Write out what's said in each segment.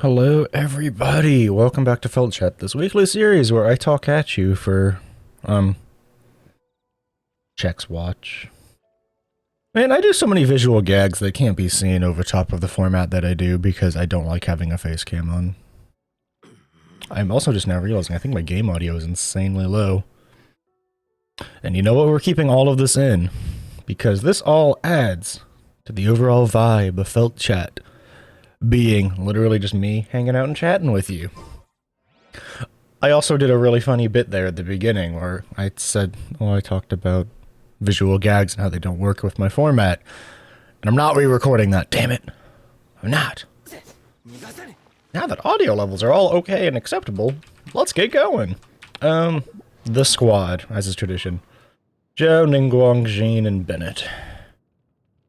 Hello, everybody. Welcome back to Felt Chat, this weekly series where I talk at you for, checks watch. Man, I do so many visual gags that can't be seen over top of the format that I do because I don't like having a face cam on. I'm also just now realizing I think my game audio is insanely low. And you know what? We're keeping all of this in because this all adds to the overall vibe of Felt Chat being literally just me hanging out and chatting with you. I also did a really funny bit there at the beginning where I said, I talked about visual gags and how they don't work with my format. And I'm not re-recording that, damn it. I'm not. Now that audio levels are all okay and acceptable, let's get going. The squad, as is tradition. Joe, Ningguang, Jean, and Bennett.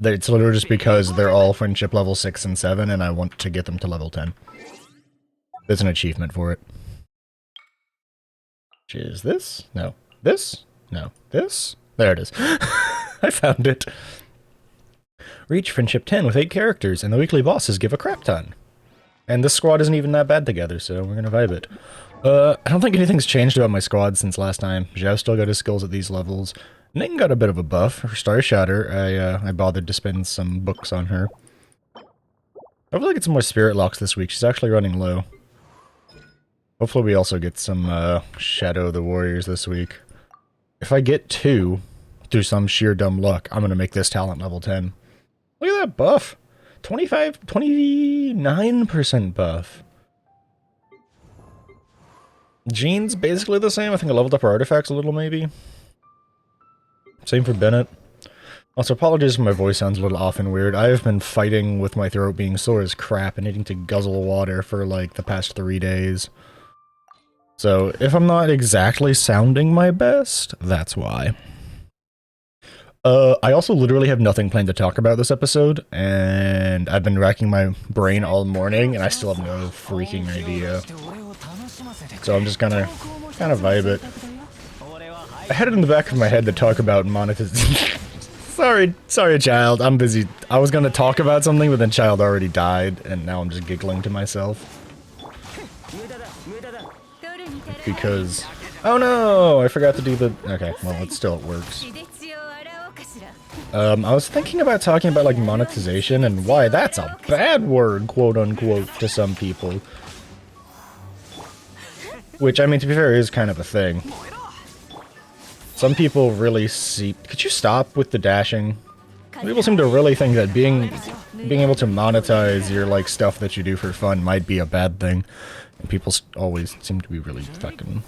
It's literally just because they're all friendship level 6 and 7, and I want to get them to level 10. There's an achievement for it. Which is this? No. This? No. This? There it is. I found it. Reach friendship 10 with 8 characters, and the weekly bosses give a crap ton. And this squad isn't even that bad together, so we're gonna vibe it. I don't think anything's changed about my squad since last time. Zhao still got his skills at these levels. Ning got a bit of a buff. For Star Shatter, I bothered to spend some books on her. Hopefully I get some more spirit locks this week. She's actually running low. Hopefully we also get some Shadow of the Warriors this week. If I get 2, through some sheer dumb luck, I'm gonna make this talent level 10. Look at that buff! 29% buff. Jean's basically the same. I think I leveled up her artifacts a little, maybe. Same for Bennett. Also, apologies if my voice sounds a little off and weird. I've been fighting with my throat being sore as crap and needing to guzzle water for, like, the past 3 days. So, if I'm not exactly sounding my best, that's why. I also literally have nothing planned to talk about this episode, and I've been racking my brain all morning, and I still have no freaking idea. So I'm just gonna kind of vibe it. I had it in the back of my head to talk about monetization. sorry, child. I'm busy. I was gonna talk about something, but then child already died, and now I'm just giggling to myself. Because... oh no! I forgot to do the... okay, well, it still works. I was thinking about talking about, like, monetization and why that's a bad word, quote-unquote, to some people. Which, I mean, to be fair, is kind of a thing. Some people really see... could you stop with the dashing? People seem to really think that being able to monetize your, like, stuff that you do for fun might be a bad thing. And people always seem to be really fucking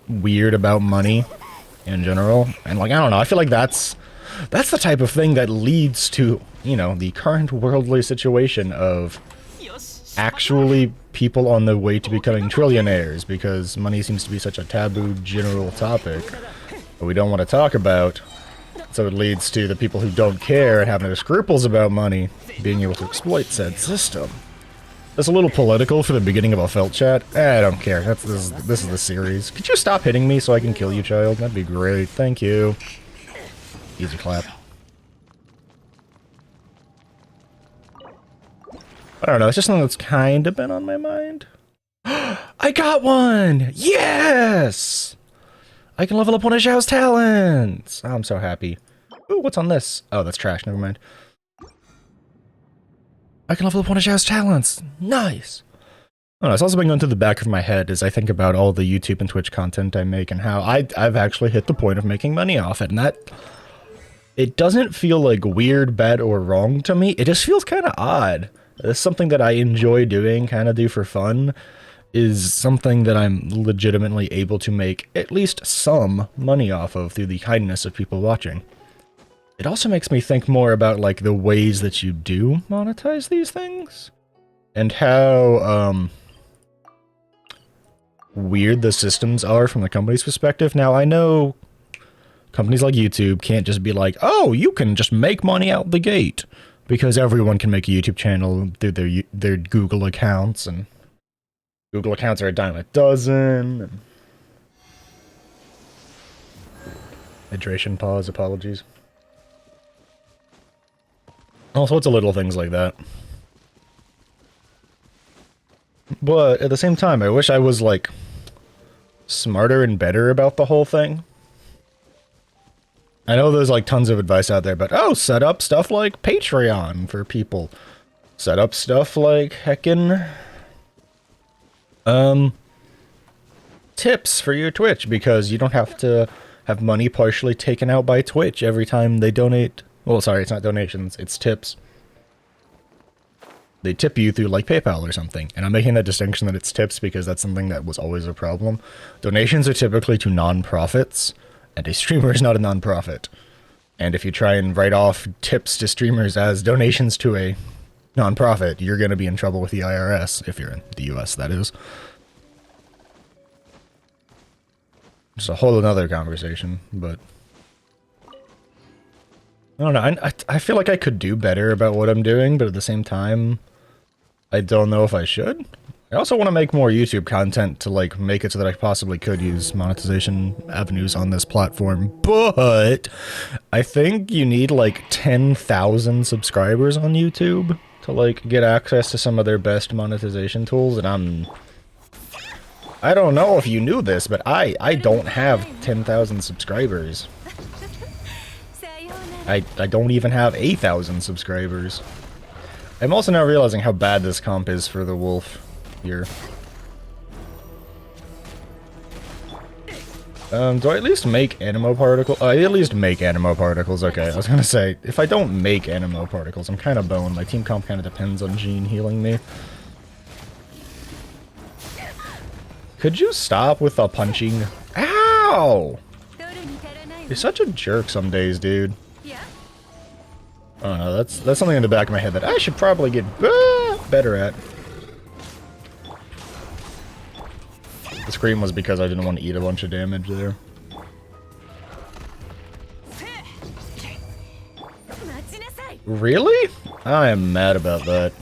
weird about money in general. And, like, I don't know, I feel like that's the type of thing that leads to, you know, the current worldly situation of actually people on the way to becoming trillionaires, because money seems to be such a taboo general topic that we don't want to talk about. So it leads to the people who don't care and have no scruples about money being able to exploit said system. That's a little political for the beginning of a Felt Chat. I don't care. This is the series. Could you stop hitting me so I can kill you, child? That'd be great. Thank you. Easy clap. I don't know, it's just something that's kind of been on my mind. I got one! Yes! I can level up one of Zhao's talents! Oh, I'm so happy. Ooh, what's on this? Oh, that's trash, never mind. I can level up one of Zhao's talents! Nice! Oh, it's also been going through the back of my head as I think about all the YouTube and Twitch content I make and how I've actually hit the point of making money off it, and that... it doesn't feel like weird, bad, or wrong to me. It just feels kind of odd. It's something that I enjoy doing, kind of do for fun, is something that I'm legitimately able to make at least some money off of through the kindness of people watching. It also makes me think more about, like, the ways that you do monetize these things, and how, weird the systems are from the company's perspective. Now, I know companies like YouTube can't just be like, oh, you can just make money out the gate, because everyone can make a YouTube channel through their Google accounts, and Google accounts are a dime a dozen. And... hydration pause, apologies. All sorts of little things like that. But at the same time, I wish I was, like, smarter and better about the whole thing. I know there's, like, tons of advice out there, but, oh, set up stuff like Patreon for people. Set up stuff like heckin', tips for your Twitch, because you don't have to have money partially taken out by Twitch every time they donate. Well, sorry, it's not donations, it's tips. They tip you through, like, PayPal or something. And I'm making that distinction that it's tips because that's something that was always a problem. Donations are typically to non-profits, and a streamer is not a non-profit. And if you try and write off tips to streamers as donations to a non-profit, you're going to be in trouble with the IRS, if you're in the US, that is. It's a whole another conversation, but... I don't know, I feel like I could do better about what I'm doing, but at the same time, I don't know if I should. I also want to make more YouTube content to, like, make it so that I possibly could use monetization avenues on this platform, but I think you need, like, 10,000 subscribers on YouTube to, like, get access to some of their best monetization tools, and I don't know if you knew this, but I don't have 10,000 subscribers. I don't even have 8,000 subscribers. I'm also now realizing how bad this comp is for the wolf here. Do I at least make animo particles? I at least make animo particles, okay. I was gonna say, if I don't make animo particles, I'm kinda boned. My team comp kinda depends on Jean healing me. Could you stop with the punching? Ow! You're such a jerk some days, dude. I don't know, that's something in the back of my head that I should probably get better at. The scream was because I didn't want to eat a bunch of damage there. Really? I am mad about that.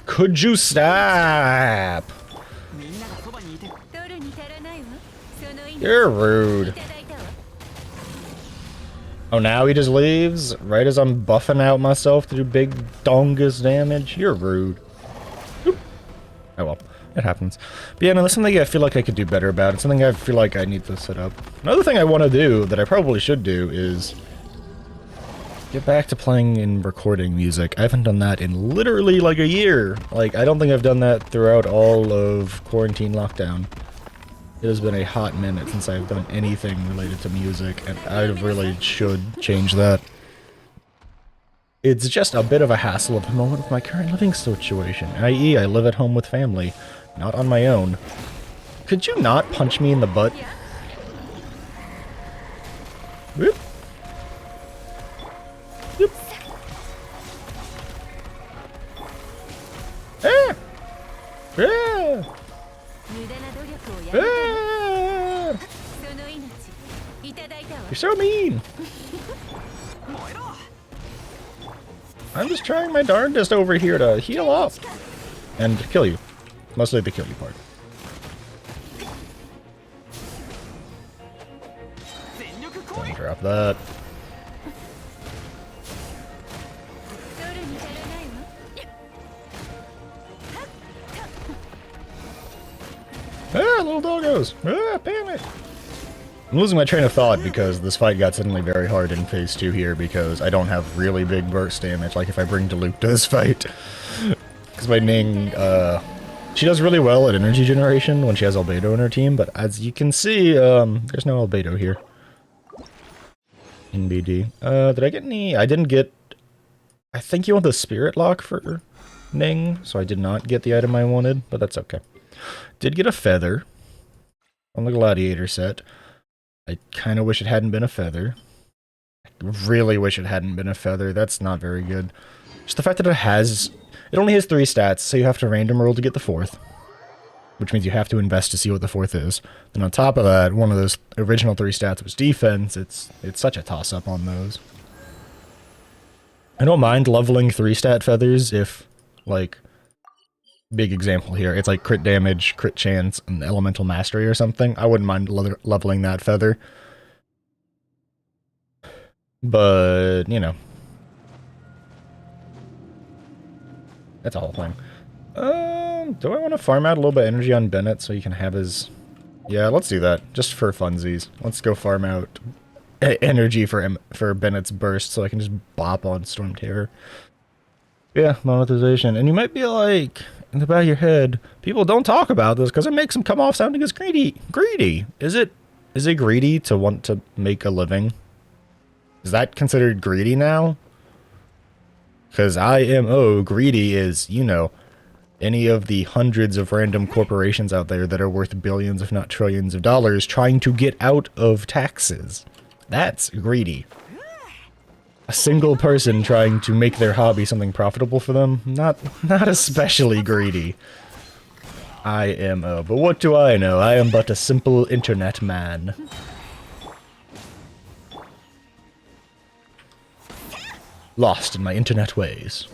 Could you stop? You're rude. Oh, now he just leaves? Right as I'm buffing out myself to do big dongus damage? You're rude. Oop. Oh well, it happens. But yeah, no, that's something I feel like I could do better about. It's something I feel like I need to set up. Another thing I want to do, that I probably should do, is get back to playing and recording music. I haven't done that in literally like a year. Like, I don't think I've done that throughout all of quarantine lockdown. It has been a hot minute since I've done anything related to music, and I really should change that. It's just a bit of a hassle at the moment with my current living situation, i.e. I live at home with family, not on my own. Could you not punch me in the butt? Whoop. Whoop. Ah! Ah! Ah! You're so mean! I'm just trying my darndest over here to heal up and kill you. Mostly the kill you part. Don't drop that. Ah, little doggos! Ah, damn it! I'm losing my train of thought because this fight got suddenly very hard in phase 2 here because I don't have really big burst damage like if I bring Diluc to this fight. Because my Ning, she does really well at energy generation when she has Albedo in her team, but as you can see, there's no Albedo here. In BD. Did I get any? I didn't get... I think you want the Spirit Lock for Ning, so I did not get the item I wanted, but that's okay. Did get a feather on the Gladiator set. I kind of wish it hadn't been a feather. I really wish it hadn't been a feather. That's not very good. Just the fact that it only has 3 stats, so you have to random roll to get the 4th. Which means you have to invest to see what the 4th is. Then on top of that, one of those original 3 stats was defense. It's such a toss-up on those. I don't mind leveling 3 stat feathers if, like, big example here, it's like crit damage, crit chance, and elemental mastery or something. I wouldn't mind leveling that feather. But, you know. That's a whole thing. Do I want to farm out a little bit of energy on Bennett so he can have his... Yeah, let's do that. Just for funsies. Let's go farm out energy for Bennett's burst so I can just bop on Storm Terror. Yeah, monetization. And you might be like, in the back of your head, people don't talk about this because it makes them come off sounding as greedy. Greedy! Is it greedy to want to make a living? Is that considered greedy now? Because IMO, greedy is, you know, any of the hundreds of random corporations out there that are worth billions, if not trillions of dollars, trying to get out of taxes. That's greedy. A single person trying to make their hobby something profitable for them, not especially greedy. IMO. But what do I know? I am but a simple internet man. Lost in my internet ways.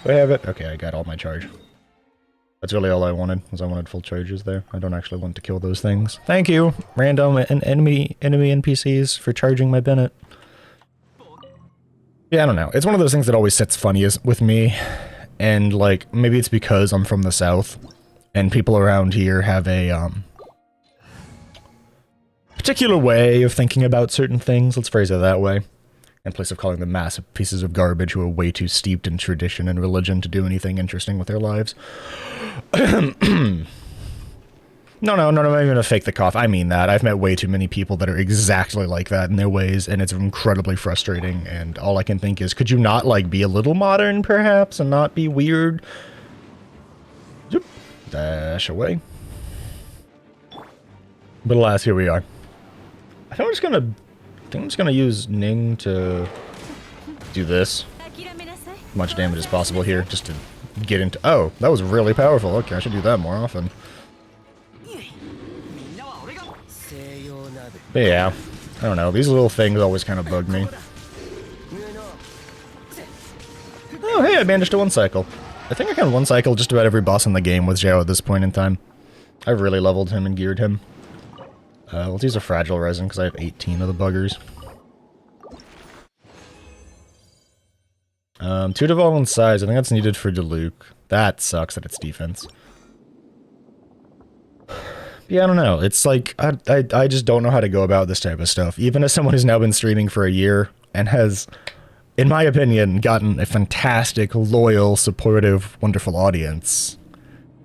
Do I have it? Okay, I got all my charge. That's really all I wanted, was I wanted full charges there. I don't actually want to kill those things. Thank you, random and enemy NPCs, for charging my Bennett. Yeah, I don't know. It's one of those things that always sits funny with me. And, like, maybe it's because I'm from the South, and people around here have a, particular way of thinking about certain things. Let's phrase it that way. In place of calling them massive pieces of garbage who are way too steeped in tradition and religion to do anything interesting with their lives. No, I'm not even gonna fake the cough. I mean that. I've met way too many people that are exactly like that in their ways, and it's incredibly frustrating, and all I can think is, could you not, like, be a little modern, perhaps, and not be weird? Zoop. Dash away. But alas, here we are. I think I'm just gonna use Ning to do this. As much damage as possible here, just to get into... Oh, that was really powerful. Okay, I should do that more often. But yeah, I don't know. These little things always kind of bug me. Oh, hey, I managed to one-cycle. I think I can one-cycle just about every boss in the game with Zhao at this point in time. I've really leveled him and geared him. Let's use a fragile resin because I have 18 of the buggers. 2 devolve in size. I think that's needed for Diluc. That sucks that it's defense. Yeah, I don't know. It's like, I just don't know how to go about this type of stuff. Even as someone who's now been streaming for a year and has, in my opinion, gotten a fantastic, loyal, supportive, wonderful audience,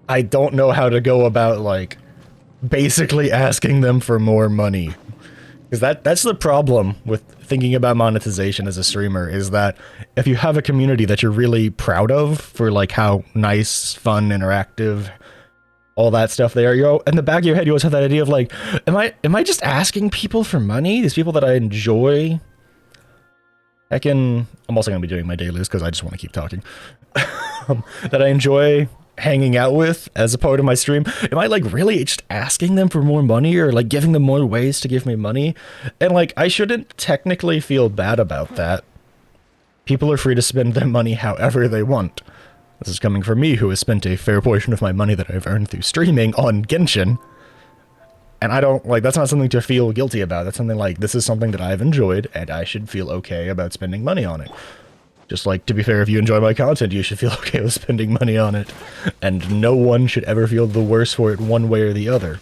I don't know how to go about, like, basically asking them for more money. Because that's the problem with thinking about monetization as a streamer, is that if you have a community that you're really proud of for, like, how nice, fun, interactive, all that stuff they are, in the back of your head you always have that idea of, like, am I just asking people for money? These people that I enjoy? I'm also going to be doing my dailies because I just want to keep talking. That I enjoy hanging out with as a part of my stream. Am I, like, really just asking them for more money, or, like, giving them more ways to give me money? And, like, I shouldn't technically feel bad about that. People are free to spend their money however they want. This is coming from me, who has spent a fair portion of my money that I've earned through streaming on Genshin. And I don't, like, that's not something to feel guilty about. That's something like, this is something that I've enjoyed, and I should feel okay about spending money on it. Just like, to be fair, if you enjoy my content, you should feel okay with spending money on it. And no one should ever feel the worse for it one way or the other.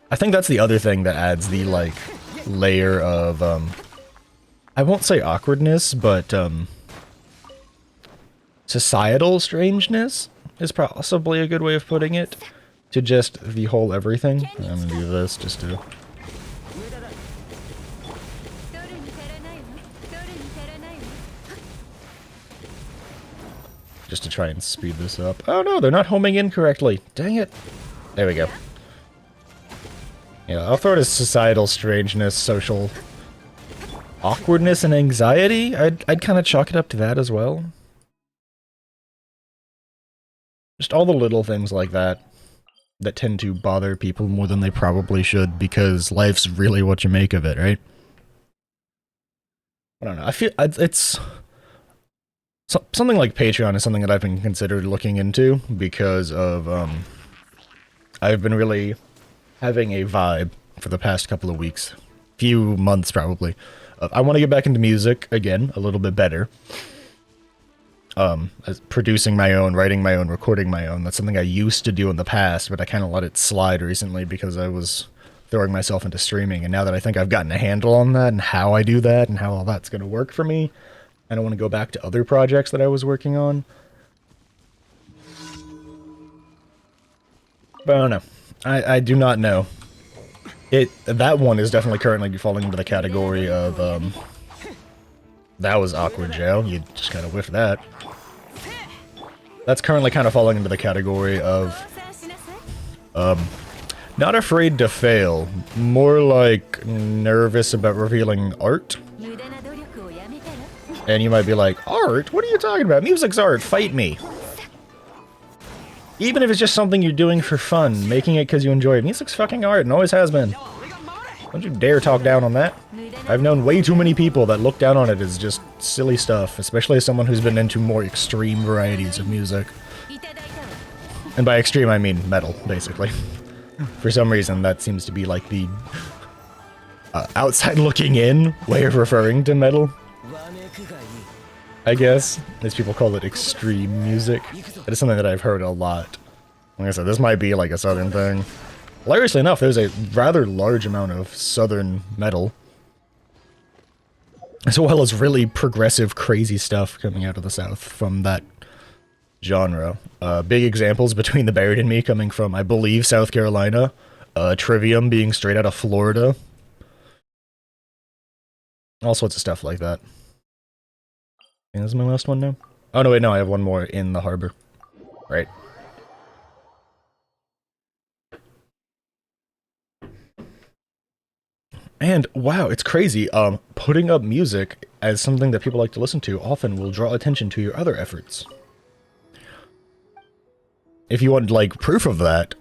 I think that's the other thing that adds the, like, layer of, I won't say awkwardness, but, societal strangeness is possibly a good way of putting it, to just the whole everything. I'm gonna do this just to... just to try and speed this up. Oh no, they're not homing in correctly. Dang it. There we go. Yeah, I'll throw it as societal strangeness, social awkwardness, and anxiety. I'd kind of chalk it up to that as well. Just all the little things like that that tend to bother people more than they probably should, because life's really what you make of it, right? I don't know. I feel it's... something like Patreon is something that I've been considered looking into because of, I've been really having a vibe for the past couple of weeks, few months probably, I want to get back into music again, a little bit better. As producing my own, writing my own, recording my own. That's something I used to do in the past, but I kind of let it slide recently because I was throwing myself into streaming. And now that I think I've gotten a handle on that and how I do that and how all that's going to work for me, I don't want to go back to other projects that I was working on. But I don't know. I do not know. That one is definitely currently falling into the category of, that was awkward, Joe. You just kind of whiffed that. That's currently kind of falling into the category of, not afraid to fail, more like nervous about revealing art. And you might be like, art? What are you talking about? Music's art, fight me. Even if it's just something you're doing for fun, making it because you enjoy it. Music's fucking art and always has been. Don't you dare talk down on that. I've known way too many people that look down on it as just silly stuff, especially as someone who's been into more extreme varieties of music. And by extreme, I mean metal, basically. For some reason, that seems to be like the outside looking in way of referring to metal. I guess, as people call it extreme music. That is something that I've heard a lot. Like I said, this might be like a southern thing. Hilariously enough, there's a rather large amount of southern metal, as well as really progressive, crazy stuff coming out of the south from that genre. Big examples between the Buried and Me coming from, I believe, South Carolina. Trivium being straight out of Florida. All sorts of stuff like that. And this is my last one now? Oh no, wait, no, I have one more in the harbor. Right. And, wow, it's crazy, putting up music as something that people like to listen to often will draw attention to your other efforts. If you want, like, proof of that,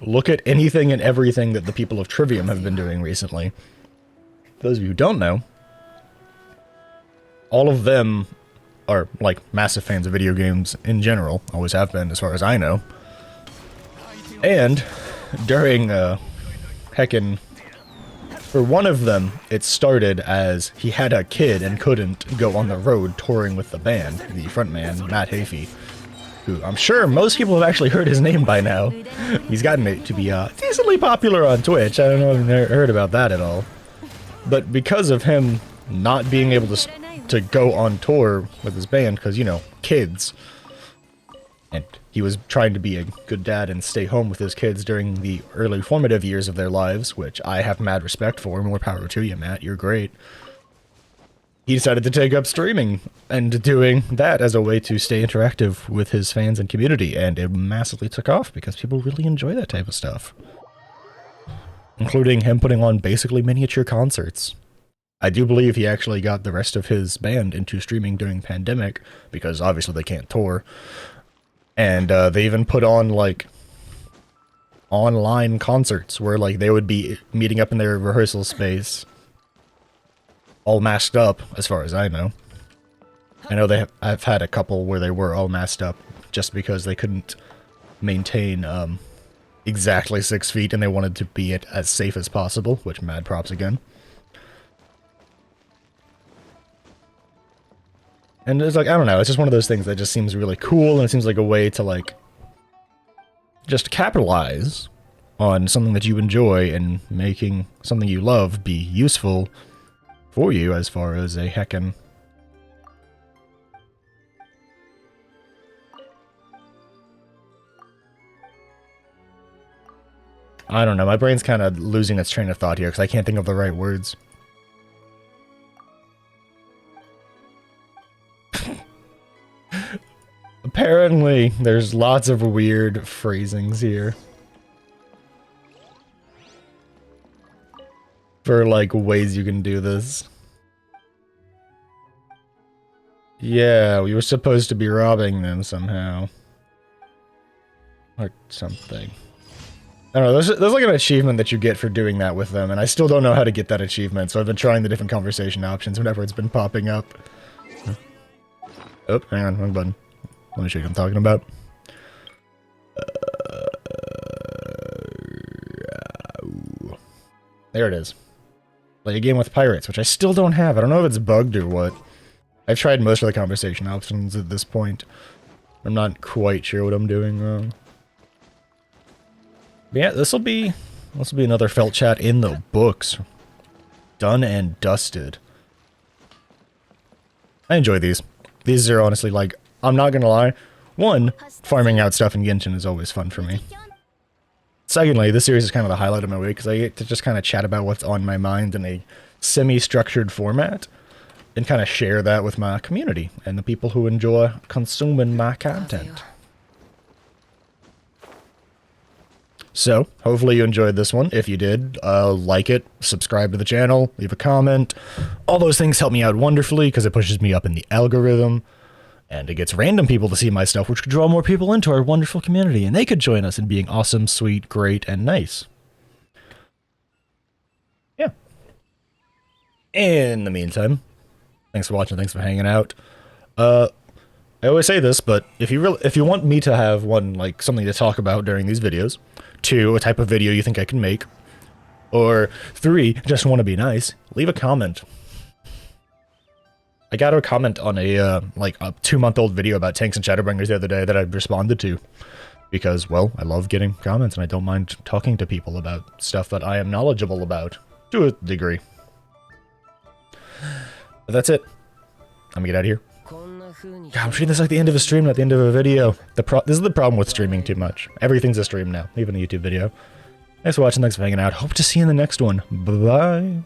look at anything and everything that the people of Trivium have been doing recently. For those of you who don't know, all of them are, like, massive fans of video games in general, always have been, as far as I know. And, during, heckin'... For one of them, it started as he had a kid and couldn't go on the road touring with the band, the frontman, Matt Hafey, who I'm sure most people have actually heard his name by now. He's gotten it to be decently popular on Twitch. I don't know if you've heard about that at all. But because of him not being able to go on tour with his band, because, you know, kids, and he was trying to be a good dad and stay home with his kids during the early formative years of their lives, which I have mad respect for. More power to you, Matt. You're great. He decided to take up streaming and doing that as a way to stay interactive with his fans and community, and it massively took off because people really enjoy that type of stuff. Including him putting on basically miniature concerts. I do believe he actually got the rest of his band into streaming during the pandemic, because obviously they can't tour. And they even put on, like, online concerts where, like, they would be meeting up in their rehearsal space, all masked up, as far as I know. I know I've had a couple where they were all masked up just because they couldn't maintain exactly 6 feet and they wanted to be as safe as possible, which mad props again. And it's like, I don't know, it's just one of those things that just seems really cool, and it seems like a way to, like, just capitalize on something that you enjoy and making something you love be useful for you as far as a heckin'... I don't know, my brain's kind of losing its train of thought here because I can't think of the right words. Apparently, there's lots of weird phrasings here. For, like, ways you can do this. Yeah, we were supposed to be robbing them somehow. Or something. I don't know, there's like an achievement that you get for doing that with them, and I still don't know how to get that achievement, so I've been trying the different conversation options whenever it's been popping up. Oh, hang on, wrong button. Let me show you what I'm talking about. There it is. like a game with pirates, which I still don't have. I don't know if it's bugged or what. I've tried most of the conversation options at this point. I'm not quite sure what I'm doing wrong. But yeah, this will be another felt chat in the books. Done and dusted. I enjoy these. These are honestly, like, I'm not gonna lie. One, farming out stuff in Genshin is always fun for me. Secondly, this series is kind of the highlight of my week because I get to just kind of chat about what's on my mind in a semi-structured format and kind of share that with my community and the people who enjoy consuming my content. So, hopefully you enjoyed this one. If you did, like it, subscribe to the channel, leave a comment. All those things help me out wonderfully because it pushes me up in the algorithm. And it gets random people to see my stuff, which could draw more people into our wonderful community. And they could join us in being awesome, sweet, great, and nice. Yeah. In the meantime, thanks for watching, thanks for hanging out. I always say this, but if you want me to have one, like, something to talk about during these videos, 2, a type of video you think I can make, or 3, just want to be nice, leave a comment. I got a comment on a, like, a 2-month-old video about tanks and Shadowbringers the other day that I responded to. Because, well, I love getting comments and I don't mind talking to people about stuff that I am knowledgeable about. To a degree. But that's it. I'm gonna get out of here. God, I'm treating this like the end of a stream, not the end of a video. This is the problem with streaming too much. Everything's a stream now, even a YouTube video. Thanks for watching, thanks for hanging out. Hope to see you in the next one. Bye-bye.